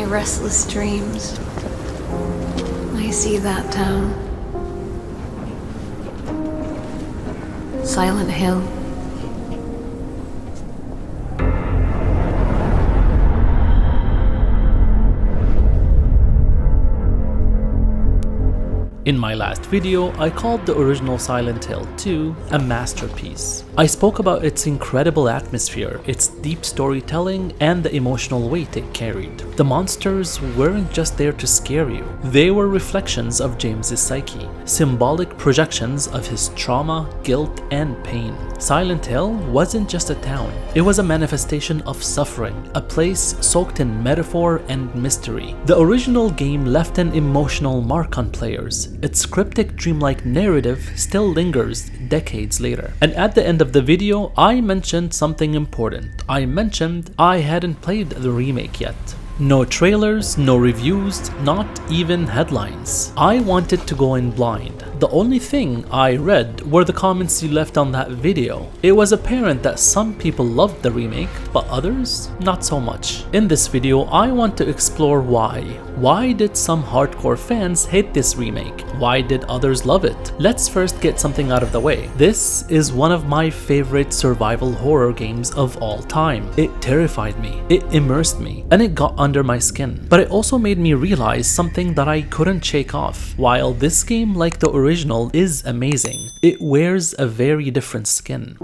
restless dreams, I see that town. Silent Hill. In my last video, I called the original Silent Hill 2 a masterpiece. I spoke about its incredible atmosphere, its deep storytelling, and the emotional weight it carried. The monsters weren't just there to scare you. They were reflections of James's psyche, symbolic projections of his trauma, guilt, and pain. Silent Hill wasn't just a town. It was a manifestation of suffering, a place soaked in metaphor and mystery. The original game left an emotional mark on players. Its cryptic dreamlike narrative still lingers decades later. And at the end of the video, I mentioned something important. I mentioned I hadn't played the remake yet. No trailers, no reviews, not even headlines. I wanted to go in blind. The only thing I read were the comments you left on that video. It was apparent that some people loved the remake, but others, not so much. In this video, I want to explore why. Why did some hardcore fans hate this remake? Why did others love it? Let's first get something out of the way. This is one of my favorite survival horror games of all time. It terrified me, it immersed me, and it got under my skin. But it also made me realize something that I couldn't shake off. While this game, like the original, is amazing, it wears a very different skin.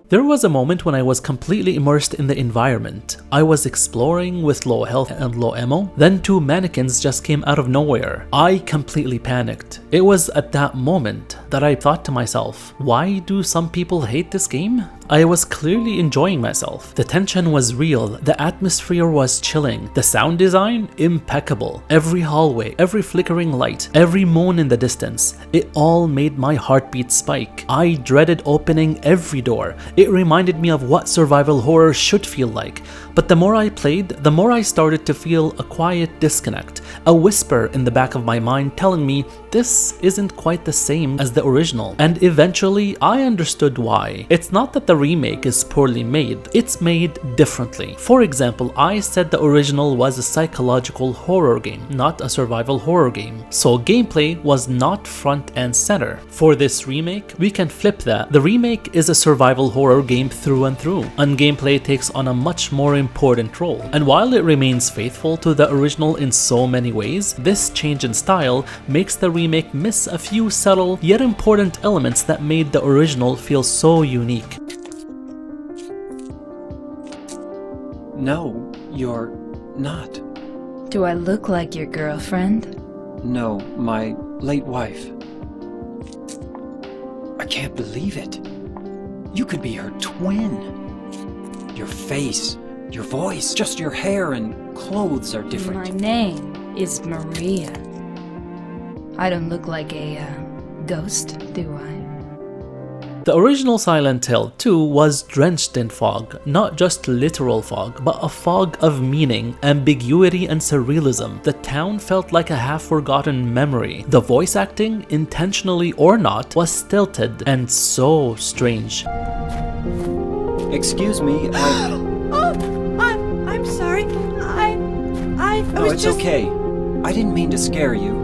There was a moment when I was completely immersed in the environment. I was exploring with low health and low ammo, then two mannequins just came out of nowhere. I completely panicked. It was at that moment that I thought to myself, why do some people hate this game? I was clearly enjoying myself. The tension was real, the atmosphere was chilling, the sound design impeccable. Every hallway, every flickering light, every moan in the distance, it all made my heartbeat spike. I dreaded opening every door. It reminded me of what survival horror should feel like. But the more I played, the more I started to feel a quiet disconnect, a whisper in the back of my mind telling me this isn't quite the same as the original. And eventually I understood why. It's not that the remake is poorly made, it's made differently. For example, I said the original was a psychological horror game, not a survival horror game. So gameplay was not front and center. For this remake, we can flip that. The remake is a survival horror game through and through, and gameplay takes on a much more important role. And while it remains faithful to the original in so many ways, this change in style makes the remake miss a few subtle yet important elements that made the original feel so unique. No, you're not. Do I look like your girlfriend? No, my late wife. I can't believe it. You could be her twin. Your face, your voice, just your hair and clothes are different. My name is Maria. I don't look like a ghost, do I? The original Silent Hill 2 was drenched in fog, not just literal fog, but a fog of meaning, ambiguity, and surrealism. The town felt like a half-forgotten memory. The voice acting, intentionally or not, was stilted and so strange. Excuse me, I'm sorry. I No, was it's just... okay. I didn't mean to scare you.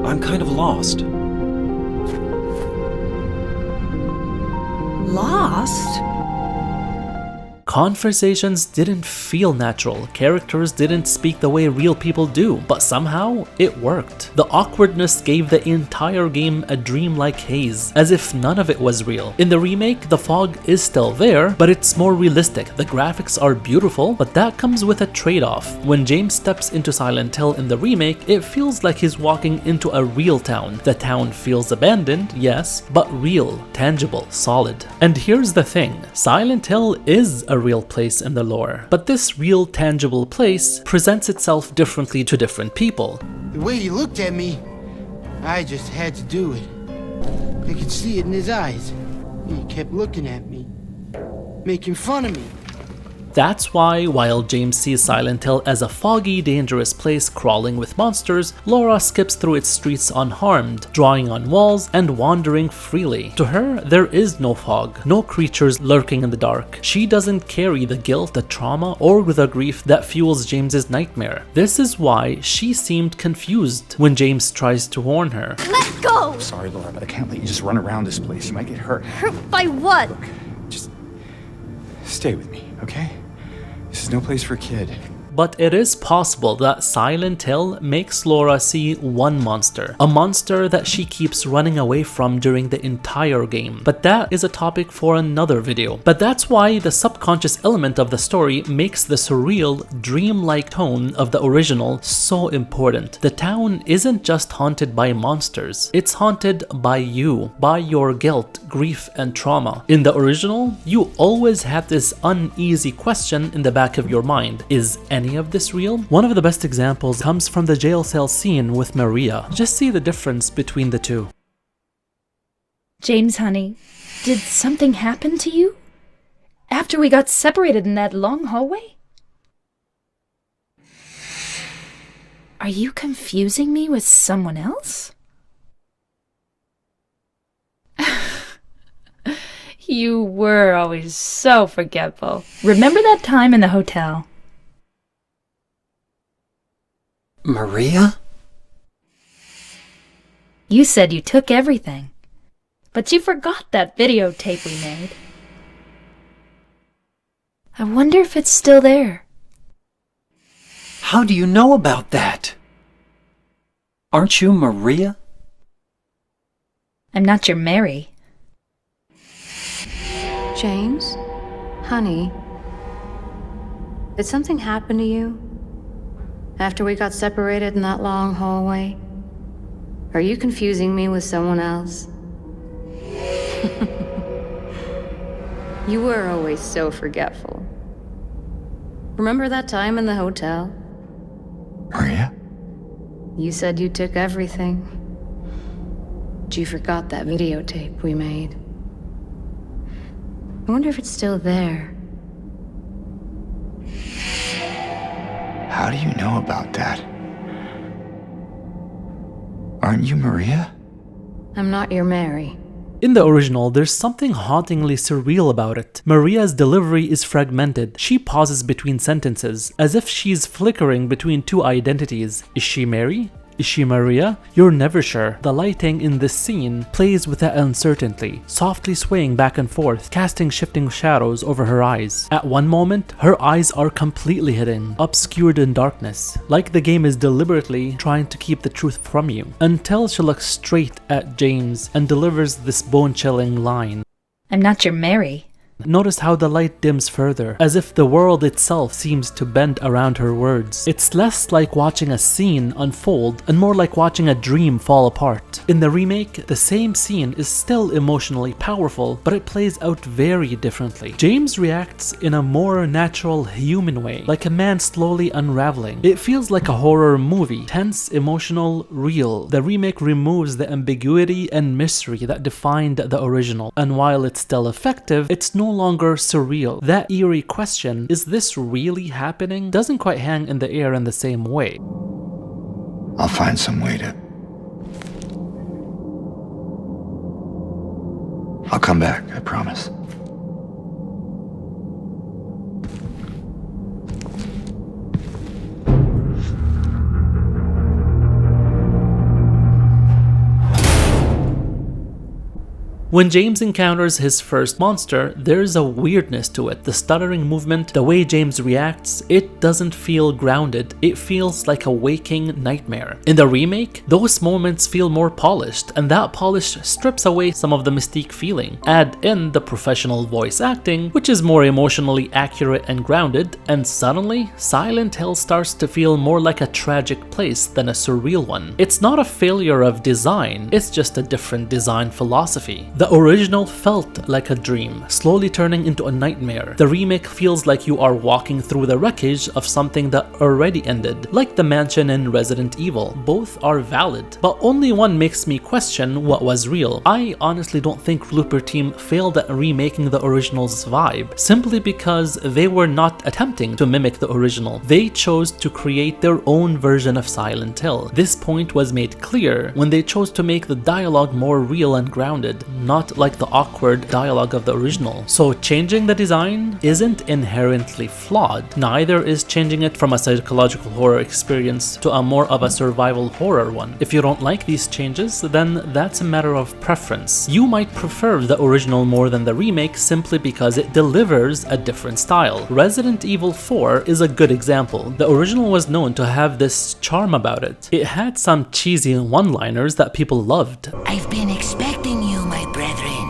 I'm kind of lost. Lost? Conversations didn't feel natural, characters didn't speak the way real people do, but somehow it worked. The awkwardness gave the entire game a dreamlike haze, as if none of it was real. In the remake, the fog is still there, but it's more realistic. The graphics are beautiful, but that comes with a trade-off. When James steps into Silent Hill in the remake, it feels like he's walking into a real town. The town feels abandoned, yes, but real, tangible, solid. And here's the thing, Silent Hill is a real place in the lore, but this real tangible place presents itself differently to different people. The way he looked at me, I just had to do it. I could see it in his eyes. He kept looking at me, making fun of me. That's why, while James sees Silent Hill as a foggy, dangerous place crawling with monsters, Laura skips through its streets unharmed, drawing on walls and wandering freely. To her, there is no fog, no creatures lurking in the dark. She doesn't carry the guilt, the trauma, or the grief that fuels James's nightmare. This is why she seemed confused when James tries to warn her. Let go! Sorry, Laura, but I can't let you just run around this place. You might get hurt. Hurt by what? Look, just stay with me, okay? This is no place for a kid. But it is possible that Silent Hill makes Laura see one monster, a monster that she keeps running away from during the entire game. But that is a topic for another video. But that's why the subconscious element of the story makes the surreal, dreamlike tone of the original so important. The town isn't just haunted by monsters, it's haunted by you, by your guilt, grief, and trauma. In the original, you always had this uneasy question in the back of your mind. Is any of this real? One of the best examples comes from the jail cell scene with Maria. Just see the difference between the two. James, honey, did something happen to you? After we got separated in that long hallway? Are you confusing me with someone else? You were always so forgetful. Remember that time in the hotel? Maria? You said you took everything, but you forgot that videotape we made. I wonder if it's still there. How do you know about that? Aren't you Maria? I'm not your Mary. James? Honey? Did something happen to you? After we got separated in that long hallway? Are you confusing me with someone else? You were always so forgetful. Remember that time in the hotel? Maria? You said you took everything. But you forgot that videotape we made. I wonder if it's still there. How do you know about that? Aren't you Maria? I'm not your Mary. In the original, there's something hauntingly surreal about it. Maria's delivery is fragmented. She pauses between sentences, as if she's flickering between two identities. Is she Mary? Is she Maria? You're never sure. The lighting in this scene plays with that uncertainty, softly swaying back and forth, casting shifting shadows over her eyes. At one moment, her eyes are completely hidden, obscured in darkness, like the game is deliberately trying to keep the truth from you, until she looks straight at James and delivers this bone-chilling line. I'm not your Mary. Notice how the light dims further, as if the world itself seems to bend around her words. It's less like watching a scene unfold and more like watching a dream fall apart. In the remake, the same scene is still emotionally powerful, but it plays out very differently. James reacts in a more natural, human way, like a man slowly unraveling. It feels like a horror movie, tense, emotional, real. The remake removes the ambiguity and mystery that defined the original, and while it's still effective, it's no longer surreal. That eerie question, is this really happening, doesn't quite hang in the air in the same way. I'll find some way to... I'll come back, I promise. When James encounters his first monster, there's a weirdness to it. The stuttering movement, the way James reacts, it doesn't feel grounded. It feels like a waking nightmare. In the remake, those moments feel more polished, and that polish strips away some of the mystique feeling. Add in the professional voice acting, which is more emotionally accurate and grounded, and suddenly, Silent Hill starts to feel more like a tragic place than a surreal one. It's not a failure of design, it's just a different design philosophy. The The original felt like a dream, slowly turning into a nightmare. The remake feels like you are walking through the wreckage of something that already ended, like the mansion in Resident Evil. Both are valid, but only one makes me question what was real. I honestly don't think Bloober team failed at remaking the original's vibe, simply because they were not attempting to mimic the original. They chose to create their own version of Silent Hill. This point was made clear when they chose to make the dialogue more real and grounded, not like the awkward dialogue of the original. So changing the design isn't inherently flawed. Neither is changing it from a psychological horror experience to a more of a survival horror one. If you don't like these changes, then that's a matter of preference. You might prefer the original more than the remake simply because it delivers a different style. Resident Evil 4 is a good example. The original was known to have this charm about it. It had some cheesy one-liners that people loved. I've been expecting you, my brethren.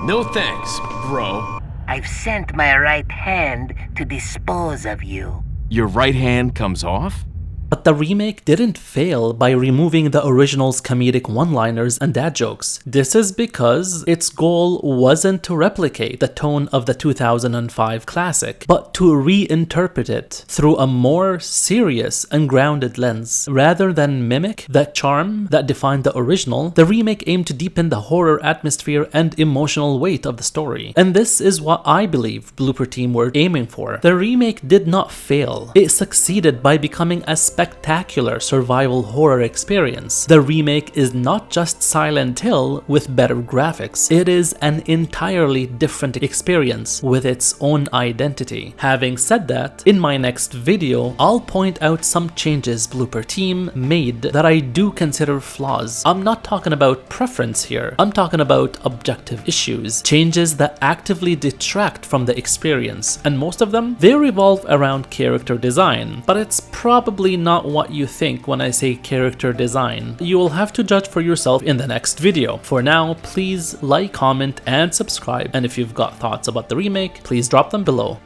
No thanks, bro. I've sent my right hand to dispose of you. Your right hand comes off? But the remake didn't fail by removing the original's comedic one-liners and dad jokes. This is because its goal wasn't to replicate the tone of the 2005 classic, but to reinterpret it through a more serious and grounded lens. Rather than mimic the charm that defined the original, the remake aimed to deepen the horror atmosphere and emotional weight of the story. And this is what I believe Bloober team were aiming for. The remake did not fail. It succeeded by becoming a spectacular survival horror experience. The remake is not just Silent Hill with better graphics. It is an entirely different experience with its own identity. Having said that, in my next video, I'll point out some changes Bloober team made that I do consider flaws. I'm not talking about preference here. I'm talking about objective issues. Changes that actively detract from the experience. And most of them, they revolve around character design. But it's probably not what you think when I say character design. You will have to judge for yourself in the next video. For now, please like, comment, and subscribe. And if you've got thoughts about the remake, please drop them below.